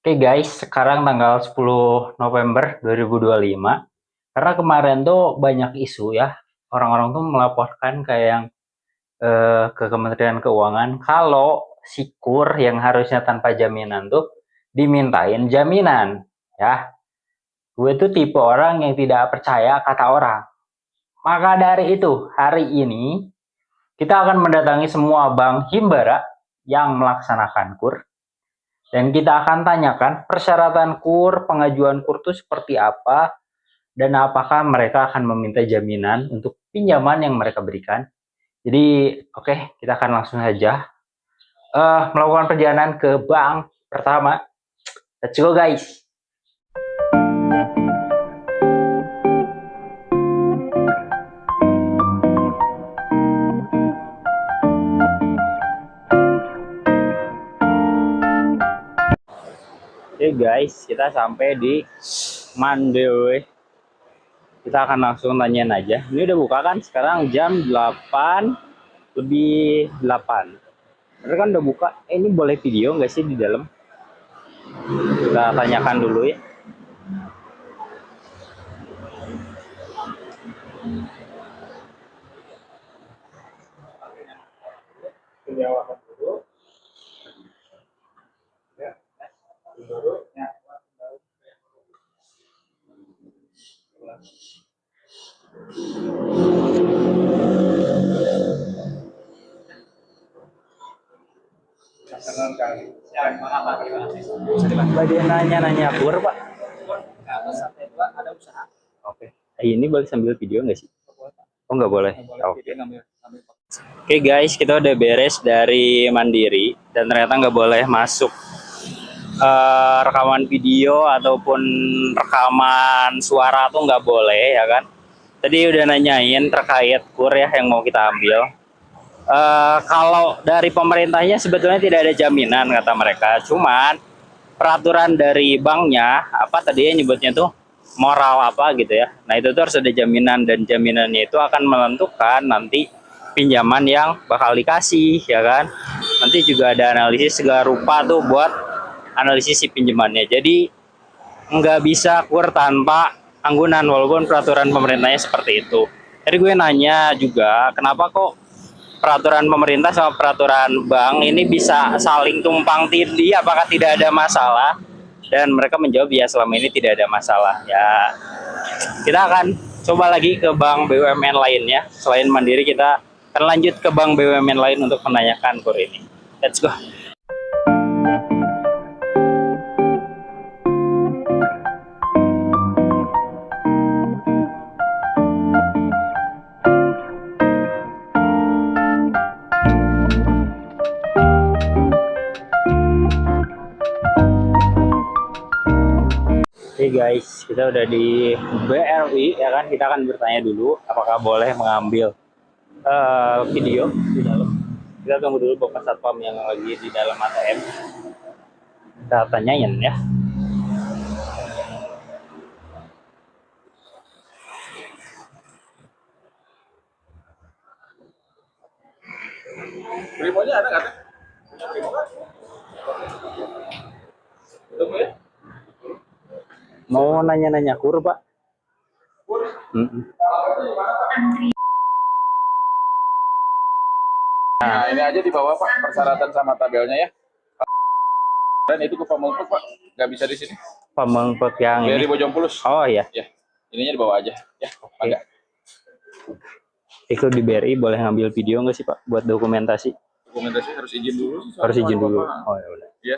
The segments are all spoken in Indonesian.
Oke guys, sekarang tanggal 10 November 2025. Karena kemarin tuh banyak isu ya, orang-orang tuh melaporkan kayak yang ke Kementerian Keuangan kalau si KUR yang harusnya tanpa jaminan tuh dimintain jaminan. Ya, gue tuh tipe orang yang tidak percaya kata orang. Maka dari itu, hari ini kita akan mendatangi semua bank Himbara yang melaksanakan KUR. Dan kita akan tanyakan persyaratan KUR, pengajuan KUR itu seperti apa, dan apakah mereka akan meminta jaminan untuk pinjaman yang mereka berikan. Jadi, oke, kita akan langsung saja melakukan perjalanan ke bank pertama. Let's go guys! Oke guys, kita sampai di Mandiri. Kita akan langsung tanyain aja. Ini udah buka kan? Sekarang jam 8 lebih 8. Bener kan udah buka? Ini boleh video nggak sih di dalam? Kita tanyakan dulu ya. Mbak dia nanya KUR Pak. Ada usaha. Oke. Ini boleh sambil video nggak sih? Oh nggak boleh. Oke. Oke guys, kita udah beres dari Mandiri dan ternyata nggak boleh masuk rekaman video ataupun rekaman suara tuh nggak boleh ya kan. Tadi udah nanyain terkait KUR ya yang mau kita ambil. Kalau dari pemerintahnya sebetulnya tidak ada jaminan kata mereka, cuman peraturan dari banknya apa tadi nyebutnya tuh moral apa gitu ya. Nah itu tuh harus ada jaminan dan jaminannya itu akan menentukan nanti pinjaman yang bakal dikasih ya kan. Nanti juga ada analisis segala rupa tuh buat analisis si pinjamannya. Jadi nggak bisa KUR tanpa anggunan walaupun peraturan pemerintahnya seperti itu. Jadi gue nanya juga kenapa kok peraturan pemerintah sama peraturan bank ini bisa saling tumpang tindih, apakah tidak ada masalah? Dan mereka menjawab ya selama ini tidak ada masalah. Ya kita akan coba lagi ke bank BUMN lainnya selain Mandiri, kita akan lanjut ke bank BUMN lain untuk menanyakan KUR ini. Let's go. Oke guys, kita udah di BRI ya kan. Kita akan bertanya dulu apakah boleh mengambil video di dalam. Kita tunggu dulu bapak satpam yang lagi di dalam ATM. Kita tanyain ya. Primonya ada nggak? Tunggu ya. Mau nanya-nanya KUR Pak. Nah ini aja di bawah Pak persyaratan sama tabelnya ya. Dan itu ke Pamengpek Pak, nggak bisa di sini. Pamengpek yang Dari ini. Bojompulus. Oh iya. Ya, ininya di bawah aja. Ya, agak. Itu di BRI boleh ngambil video nggak sih Pak buat dokumentasi? Dokumentasi harus izin dulu sih. Harus izin dulu. Bapak. Oh ya udah. Ya.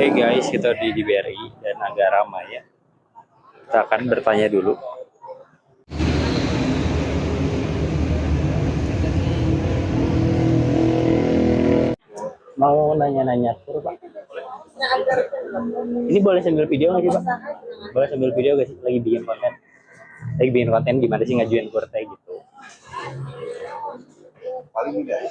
Oke guys, kita di BRI dan agak ramai ya. Kita akan bertanya dulu. Mau nanya-nanya KUR Pak. Ini boleh sambil video nggak sih Pak? Boleh sambil video nggak sih? Lagi bikin konten. Lagi bikin konten gimana sih ngajuin KUR kayak gitu? Paling mudah.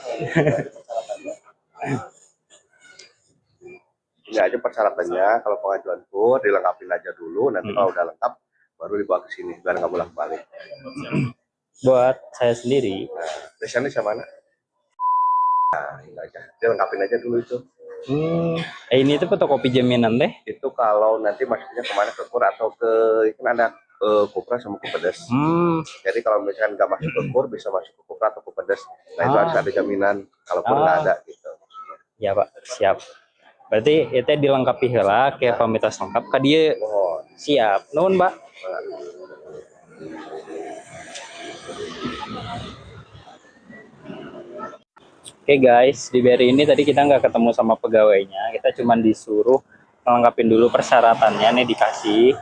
ini aja persyaratannya. Kalau pengajuan kur dilengkapin aja dulu, nanti kalau udah lengkap baru dibawa ke sini biar nggak bolak-balik. Buat saya sendiri. Nah, desainnya sama mana? Nah, ini aja. Dilengkapin aja dulu itu. Ini tuh fotokopi jaminan deh. Itu kalau nanti maksudnya kemana, ke kur atau ke kan ada Kopra sama Kupedes. Jadi kalau misalkan nggak masuk ke kur bisa masuk ke Kopra atau Kupedes. Nah itu harus ada jaminan. Kalau kur nggak ada gitu. Ya Pak, siap. Berarti itu dilengkapi heula kayak pamitas lengkap ka dieu. Oh, Siap. Nuhun, Pak. Oke guys, di BRI ini tadi kita nggak ketemu sama pegawainya, kita cuma disuruh melengkapin dulu persyaratannya, nih dikasih.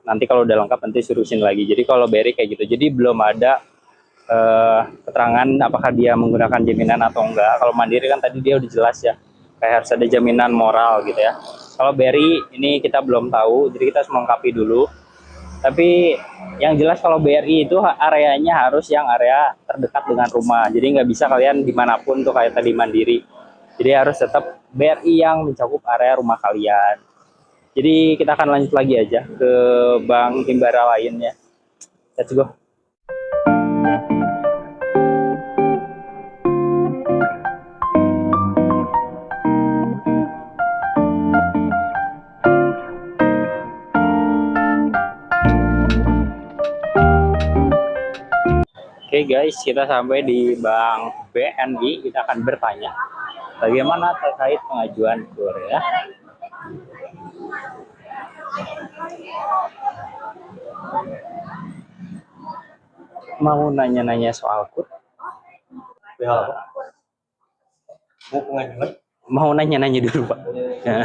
Nanti kalau udah lengkap nanti suruhin lagi. Jadi kalau BRI kayak gitu, jadi belum ada keterangan apakah dia menggunakan jaminan atau enggak. Kalau Mandiri kan tadi dia udah jelas ya, kayak harus ada jaminan moral gitu ya. Kalau BRI ini kita belum tahu, jadi kita harus melengkapi dulu. Tapi yang jelas kalau BRI itu areanya harus yang area terdekat dengan rumah. Jadi nggak bisa kalian dimanapun tuh kayak tadi Mandiri. Jadi harus tetap BRI yang mencakup area rumah kalian. Jadi kita akan lanjut lagi aja ke bank Himbara lainnya. Let's go. Oke guys, kita sampai di Bank BNI. Kita akan bertanya bagaimana terkait pengajuan KUR ya. Mau nanya-nanya soal KUR? Mau pengajuan? Mau nanya-nanya dulu Pak. Ya.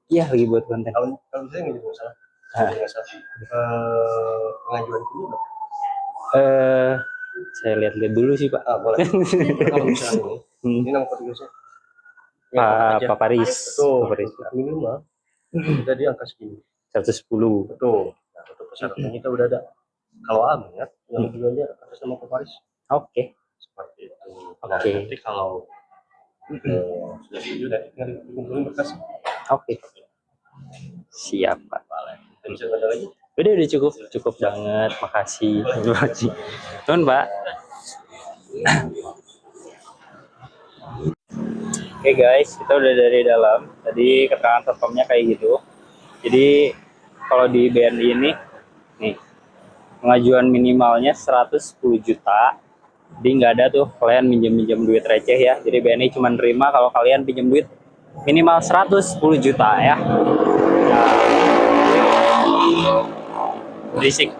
Iya lagi buat konten. Kalau saya nggak jadi masalah. Pengajuan dulu. Saya lihat-lihat dulu sih Pak. Boleh. Kalau misalnya ini nama petugasnya. Pak Paris. Betul. Minimal kita di angka segini. 110. Betul. Nah, untuk persyaratan kita udah ada. Kalau aman ya, yang tujuannya atas nama Pak Paris. Oke. Seperti itu. Oke. Nanti kalau sudah setuju nanti tinggal dikumpulin berkas. Oke. Siap Pak. Kita bisa ada lagi. Udah cukup banget. Makasih. Terima kasih. Tuhan Pak. Oke guys, kita udah dari dalam. Tadi keterangan satpamnya kayak gitu. Jadi kalau di BNI ini nih pengajuan minimalnya 110 juta. Jadi nggak ada tuh kalian minjem duit receh ya. Jadi BNI cuma nerima kalau kalian pinjam duit minimal 110 juta ya. Berisik.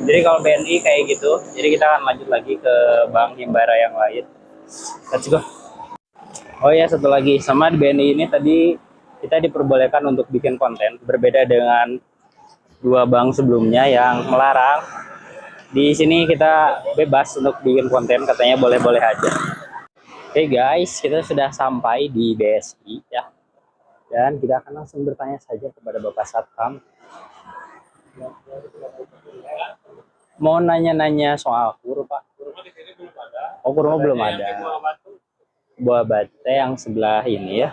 Jadi kalau BNI kayak gitu. Jadi kita akan lanjut lagi ke Bank Himbara yang lain. Let's go. Oh ya, satu lagi, sama di BNI ini tadi kita diperbolehkan untuk bikin konten, berbeda dengan dua bank sebelumnya yang melarang. Di sini kita bebas untuk bikin konten, katanya boleh-boleh aja. Oke guys, kita sudah sampai di BSI ya, dan kita akan langsung bertanya saja kepada Bapak Satpam. Mau nanya-nanya soal KUR Pak? Oh, KUR belum ada. Buah bate yang sebelah ini ya.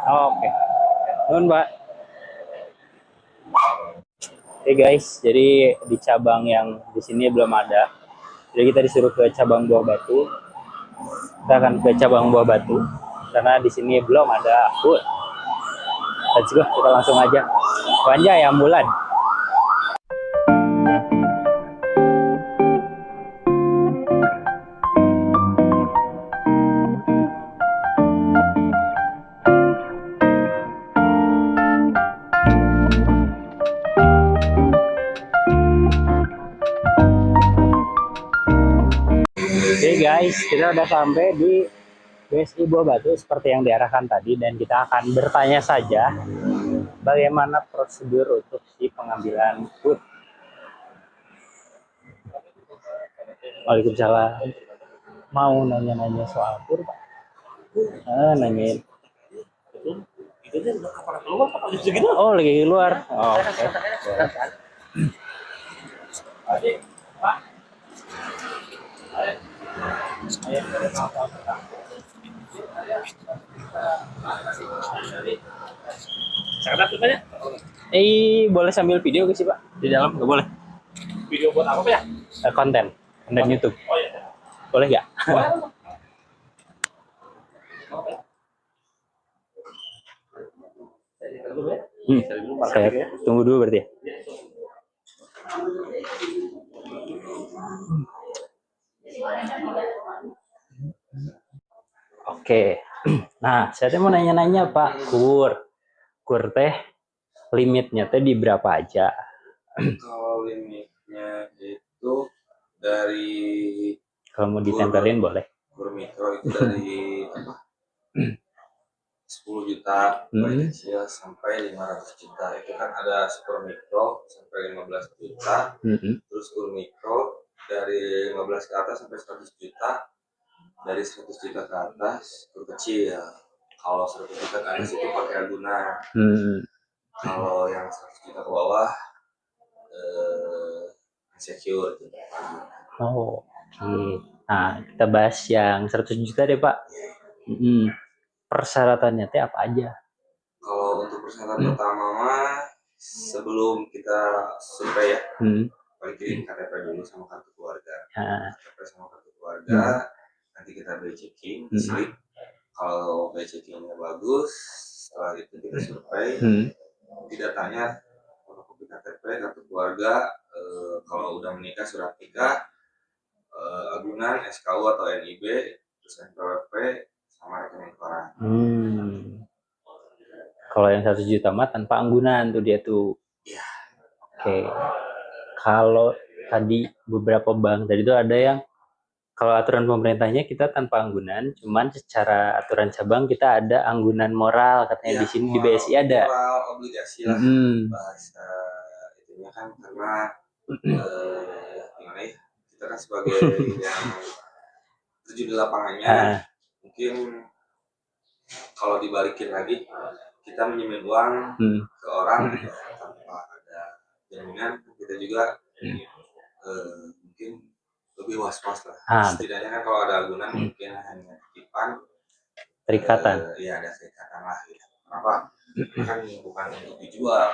Oke. Nuhun Pak. Oke guys, jadi di cabang yang di sini belum ada. Jadi kita disuruh ke cabang Buah Batu. Kita akan ke cabang Buah Batu karena di sini belum ada KUR. Let's go, kita langsung aja. Wanjay ambulan. Oke guys, kita udah sampai di BSI Buah Batu seperti yang diarahkan tadi, dan kita akan bertanya saja bagaimana prosedur untuk si pengambilan KUR. Waalaikumsalam. Mau nanya-nanya soal KUR Pak? Nanyain. Oh lagi keluar. Oh, oke. Boleh sambil video gak sih Pak? Di dalam nggak boleh? Video buat apa ya? Konten YouTube. Oh iya. Boleh nggak? Saya tunggu dulu berarti ya. Oke. Nah, saya mau nanya-nanya Pak, kur teh limitnya teh di berapa aja? Kalau limitnya itu dari Kalau mau ditempelin boleh. kur mikro itu dari apa? 10 juta paling kecil sampai 500 juta. Itu kan ada super mikro sampai 15 juta. Terus kur mikro dari 15 ke atas sampai 100 juta. Dari 100 juta ke atas kur kecil. Kalau 100 juta ke atas itu pakai agunan. Kalau yang 100 juta ke bawah secure. Oh, oke. Nah, kita bahas yang 100 juta deh Pak. Persyaratannya teh apa aja? Kalau untuk persyaratan pertama mah sebelum kita survei ya, paling kirim KTP dulu sama kartu keluarga. KTP sama kartu keluarga, nanti kita by checking, slip. Kalau by checkingnya bagus, setelah itu kita survei. Tidak tanya fotokopi KTP, kartu keluarga, kalau udah menikah surat nikah, agunan, SKU atau NIB, terus NPWP, sama rekening koran. Kalau yang 1 juta mah tanpa anggunan tuh dia tuh. Iya. Oke. Kalau tadi beberapa bank tadi itu ada yang kalau aturan pemerintahnya kita tanpa anggunan, cuman secara aturan cabang kita ada anggunan moral katanya di sini di BSI ada. Moral obligasi lah bahasa itunya kan karena gimana ya, kita kan sebagai yang terjun di lapangannya mungkin kalau dibalikin lagi kita minjemin uang ke orang tanpa ada jaminan, kita juga mungkin lebih was-was lah. Setidaknya kan kalau ada agunan mungkin hanya titipan, terikatan. Iya ada terikatan lah. Gitu. Kenapa? Kan bukan untuk dijual,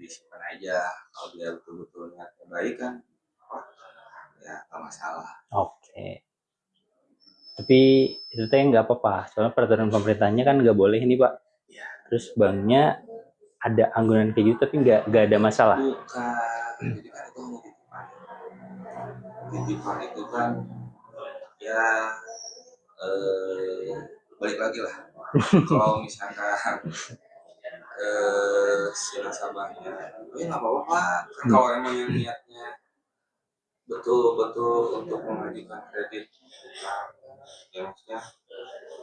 disimpan aja. Kalau dia betul-betul niatnya baik kan, ya nggak masalah. Oke. Tapi itu teh nggak apa-apa, soalnya peraturan pemerintahnya kan nggak boleh ini Pak. Ya. Terus banknya ada anggunan kayak gitu tapi nggak ada masalah. Bukan, jadi kan itu hanya titipan itu kan ya balik lagi lah. Kalau misalkan si nasabahnya, ya nggak apa-apa Pak. Kalau emang yang niatnya betul-betul untuk mengajukan kredit, ya maksudnya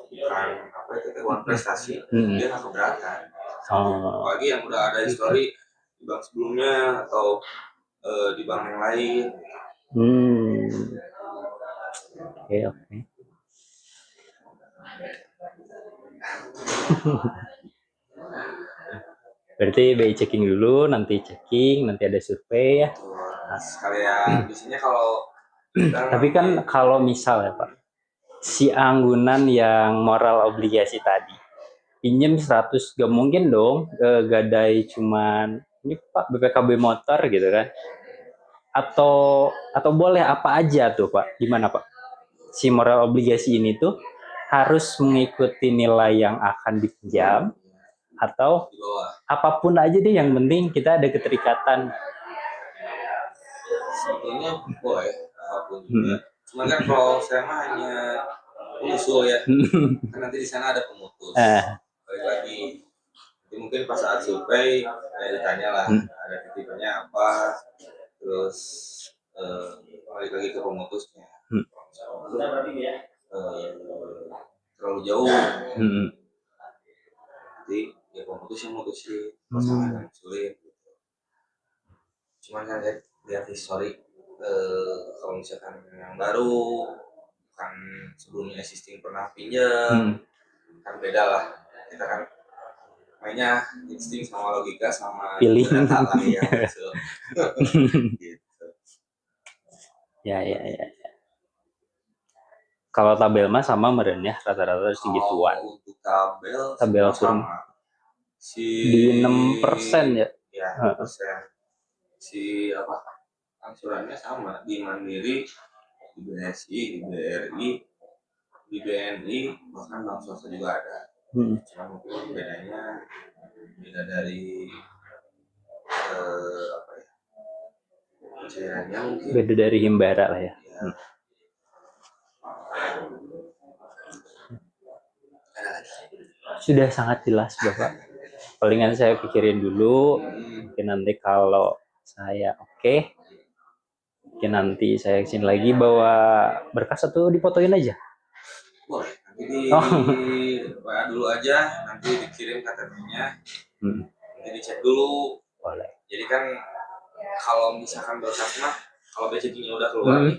bukan apa itu uang prestasi, dia nggak keberatan. Apalagi yang udah ada histori di bank sebelumnya atau di bank yang lain. Oke. Berarti BI checking dulu, nanti ada survei ya. Sekalian biasanya kalau tapi kan kalau misal ya Pak, si anggunan yang moral obligasi tadi pinjem 100 gak mungkin dong gadai cuman ini Pak BPKB motor gitu kan, atau boleh apa aja tuh Pak, gimana Pak? Si moral obligasi ini tuh harus mengikuti nilai yang akan dipinjam atau apapun aja deh, yang penting kita ada keterikatan. Sebetulnya boleh apapun juga. Cuma kan kalau saya mah hanya usul ya, kan nanti di sana ada pemutus. Balik lagi, jadi mungkin pas saat survei ditanya lah ada titipannya apa, terus balik lagi ke pemutusnya. Terlalu jauh, jadi ya pemutus yang mutusin, pasangan yang sulit. Cuman kan lihat histori, kalau misalkan yang baru kan sebelumnya existing pernah pinjam, kan beda lah. Kita kan mainnya insting sama logika sama pilih data lah ya gitu. Ya, ya, ya. Kalau tabel mah sama meren ya, rata-rata segituan. Untuk tabel Tabel kurang sama. di 6% ya. Ya, 6%. Si apa? Angsurannya sama di Mandiri, di BSI, di BRI, di BNI, bahkan bank swasta juga ada. Cuma mungkin bedanya beda dari apa ya? Cairannya mungkin. Beda dari Himbara lah ya. Sudah sangat jelas Bapak. Palingan saya pikirin dulu. Mungkin nanti kalau saya oke, mungkin nanti saya kesini lagi bawa berkas atau difotoin aja. Boleh. Nanti WA dulu aja, nanti dikirim KTP-nya, nanti dicek dulu. Boleh. Jadi kan kalau misalkan berkas mah, kalau basicnya udah keluar nih,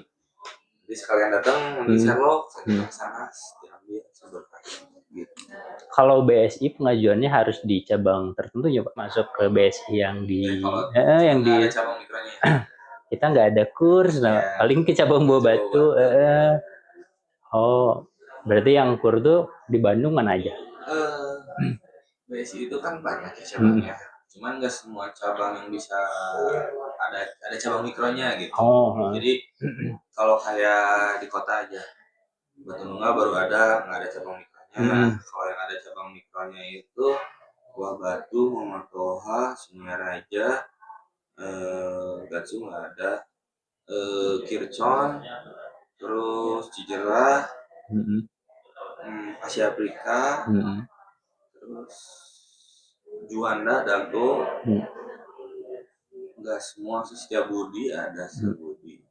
jadi sekalian datang nanti Sherlock, saya ke sana diambil berkas. Gitu. Kalau BSI pengajuannya harus di cabang tertentu ya Pak, masuk ke BSI yang di yang di cabang mikronya. Kita nggak ada kurs, paling ke cabang Buah Batu. Oh, berarti yang kur tuh di Bandung mana aja? BSI itu kan banyak ya cabangnya, cuman nggak semua cabang yang bisa ada cabang mikronya gitu. Jadi kalau kayak di kota aja, Batu Nunggal baru ada, nggak ada cabang mikronya. Kalau yang ada cabang mikronya itu Buah Batu, Muhammad Toha, Sungai Raja, Gatsu nggak ada, Kircon, terus Cijerah, Asia Afrika, terus Juanda, Dago, nggak semua sih, Setiabudi ada Setiabudi.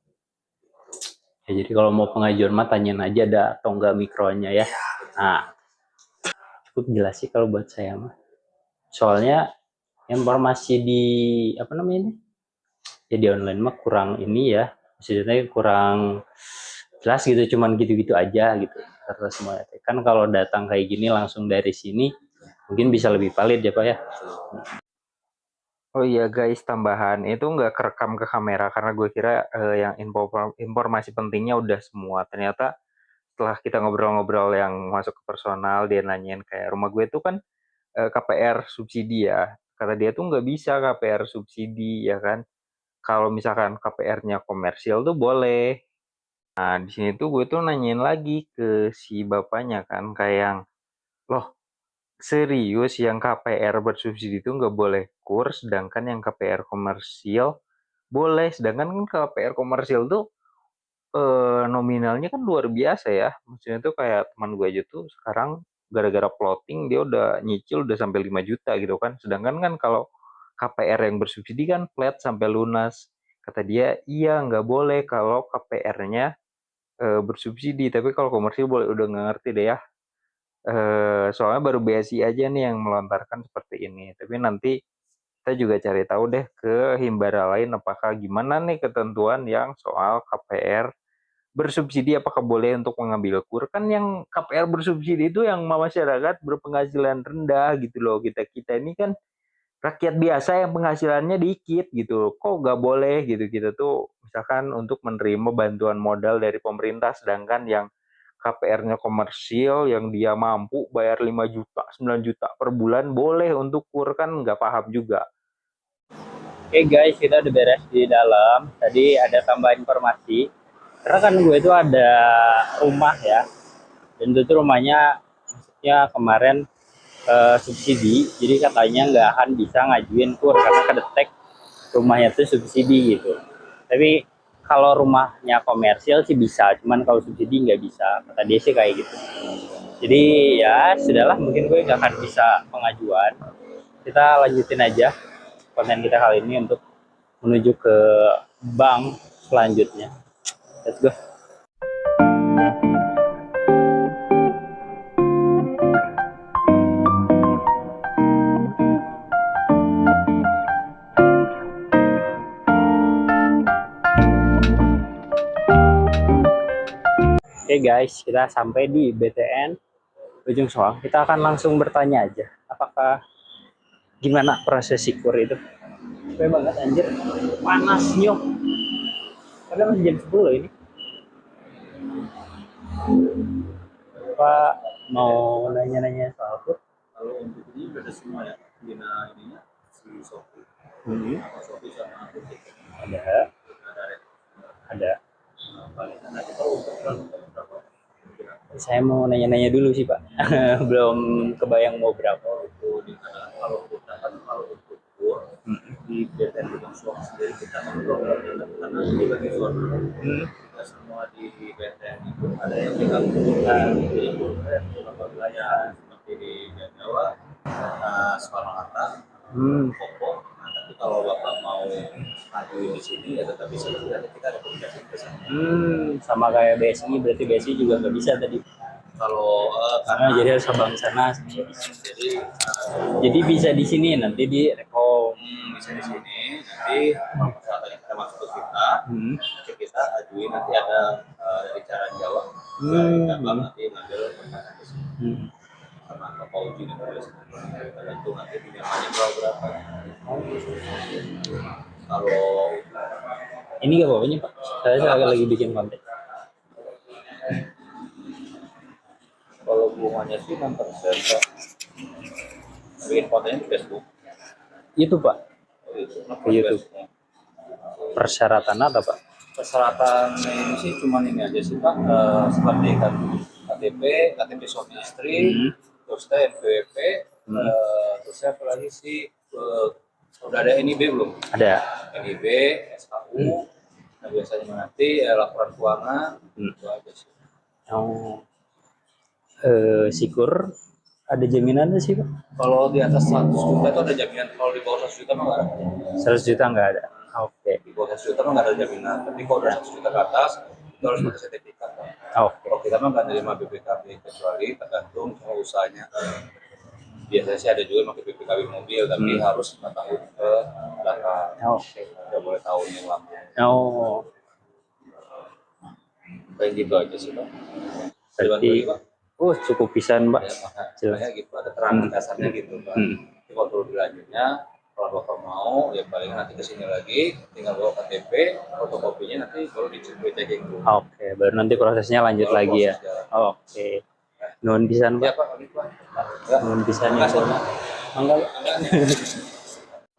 Ya, jadi kalau mau pengajuan mah tanyain aja ada atau enggak mikronya ya. Nah, cukup jelas sih kalau buat saya mah. Soalnya informasi di apa namanya ini? Ya di online mah kurang ini ya. Maksudnya kurang jelas gitu, cuman gitu-gitu aja gitu. Karena semuanya kan kalau datang kayak gini langsung dari sini mungkin bisa lebih valid ya Pak ya. Oh iya guys, tambahan itu nggak kerekam ke kamera karena gue kira yang informasi pentingnya udah semua. Ternyata setelah kita ngobrol-ngobrol yang masuk ke personal, dia nanyain kayak rumah gue itu kan KPR subsidi ya. Kata dia tuh nggak bisa KPR subsidi ya kan. Kalau misalkan KPR-nya komersial tuh boleh. Nah di sini tuh gue tuh nanyain lagi ke si bapaknya kan kayak yang, loh serius yang KPR bersubsidi itu nggak boleh kurs, sedangkan yang KPR komersial boleh. Sedangkan kan KPR komersial tuh nominalnya kan luar biasa ya. Maksudnya tuh kayak teman gue aja tuh sekarang gara-gara plotting dia udah nyicil udah sampai 5 juta gitu kan. Sedangkan kan kalau KPR yang bersubsidi kan flat sampai lunas. Kata dia, iya nggak boleh kalau KPR-nya bersubsidi, tapi kalau komersial boleh. Udah nggak ngerti deh ya. Soalnya baru BSI aja nih yang melontarkan seperti ini. Tapi nanti kita juga cari tahu deh ke Himbara lain apakah gimana nih ketentuan yang soal KPR bersubsidi, apakah boleh untuk mengambil kur. Kan yang KPR bersubsidi itu yang masyarakat berpenghasilan rendah gitu loh. Kita ini kan rakyat biasa yang penghasilannya dikit gitu. Kok nggak boleh gitu. Kita tuh misalkan untuk menerima bantuan modal dari pemerintah, sedangkan yang KPR-nya komersil yang dia mampu bayar 5 juta, 9 juta per bulan boleh untuk kur, kan nggak paham juga. Oke guys, kita udah beres di dalam. Tadi ada tambahan informasi. Karena kan gue itu ada rumah ya. Dan itu rumahnya maksudnya kemarin subsidi. Jadi katanya nggak akan bisa ngajuin kur karena kedetek rumahnya itu subsidi gitu. Tapi kalau rumahnya komersial sih bisa, cuman kalau subsidi nggak bisa, kata dia sih kayak gitu. Jadi ya sudahlah, mungkin gue nggak akan bisa pengajuan. Kita lanjutin aja konten kita kali ini untuk menuju ke bank selanjutnya. Let's go. Oke guys, kita sampai di BTN Ujung Soang. Kita akan langsung bertanya aja, apakah gimana proses sikur itu. Capek banget anjir, panas nyok. Karena masih jam 10 ini. Pak mau nanya-nanya soal kur? Kalau untuk ini beda semua ya. Ininya si Sofi. Sofi sama aku. Ada. Ada. Paling nanti kalau untuk berapa? Saya mau nanya-nanya dulu sih Pak. Belum kebayang mau berapa. Itu di mana kalau kita kan kalau untuk kur di BTN Gunung Suang sendiri kita memprogram karena di bagi zona. Kita semua di BTN itu ada yang tinggal di beberapa wilayah seperti di Jawa, Soekarno-Hatta, Popo. Nah, tapi kalau Bapak mau maju di sini ya tetap bisa, nanti kita ada komunikasi ke sana. Sama kayak BSI, berarti BSI juga nggak bisa tadi. Kalau Karena jadi harus Sabang sana. Jadi bisa di sini nanti di Rekom. bisa di sini nanti kalau misalnya kita masuk ke kita, nanti kita ajuin nanti ada dari cara Jawa, cabang nanti ngambil pertanyaan di sini. Sama Bapak uji dan tulis tergantung nanti pinjamannya berapa. Kalau Ini nggak apa-apanya Pak. Saya lagi bikin konten. kalau bunganya sih 6% Pak. Bikin kontennya di Facebook. Itu Pak. Di YouTube. Persyaratan apa Pak? Persyaratan ini sih cuma ini aja sih Pak, seperti KTP suami istri, terus NPWP, terus apa lagi sih, udah ada NIB belum? Ada. NIB, SKU, nah biasanya nanti laporan keuangan, itu aja sih. Oh. Sikur ada jaminan sih Pak? Kalau di atas 100 juta itu ada jaminan, kalau di bawah 100 juta mah nggak ada. 100 juta nggak ada. Oke. Di bawah 100 juta mah nggak ada jaminan, tapi kalau udah 100 juta ke atas itu harus pakai sertifikat. Oke. Kalau kita mah nggak terima BPKB kecuali tergantung sama usahanya. Biasanya sih ada juga yang pakai BPKB mobil, tapi harus 4 tahun ke belakang. Oke. Nggak boleh tahun yang lama. Oh. Kayak gitu aja sih Pak. Berarti Pak. cukup pisan Pak. Ya, makanya gitu ada terangan dasarnya gitu Pak. Jadi kalau perlu dilanjutnya, kalau Bapak mau ya paling nanti kesini lagi, tinggal bawa KTP, fotokopinya nanti baru dicek dulu. Oke, baru nanti prosesnya lanjut Baru lagi ya. proses jalan. Oke. Nuhun pisan Ya Pak. Pak, ini Pak. Nuhun pisan ya. Enggak.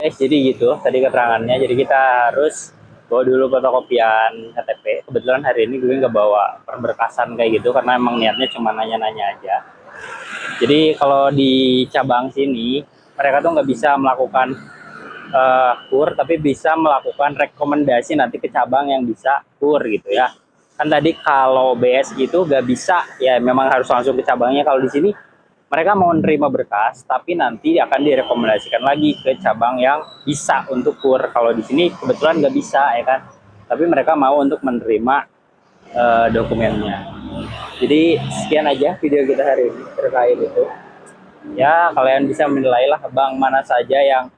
Jadi gitu tadi keterangannya. Jadi kita harus bawa dulu fotokopian KTP. Kebetulan hari ini gue nggak bawa berkasan kayak gitu karena emang niatnya cuma nanya-nanya aja. Jadi kalau di cabang sini mereka tuh nggak bisa melakukan kur, tapi bisa melakukan rekomendasi nanti ke cabang yang bisa kur gitu ya. Kan tadi kalau BS gitu nggak bisa, ya memang harus langsung ke cabangnya. Kalau di sini mereka mau menerima berkas, tapi nanti akan direkomendasikan lagi ke cabang yang bisa untuk kur. Kalau di sini kebetulan nggak bisa ya kan, tapi mereka mau untuk menerima dokumennya. Jadi sekian aja video kita hari ini terkait itu. Ya kalian bisa menilailah bank mana saja yang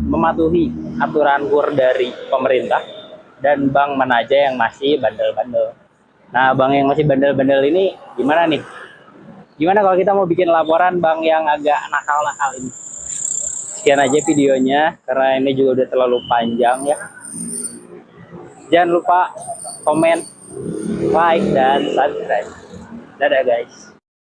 mematuhi aturan kur dari pemerintah dan bank mana aja yang masih bandel-bandel. Nah bank yang masih bandel-bandel ini gimana nih? Gimana kalau kita mau bikin laporan bank yang agak nakal-nakal ini? Sekian aja videonya, karena ini juga udah terlalu panjang ya. Jangan lupa komen, like, dan subscribe. Dadah guys.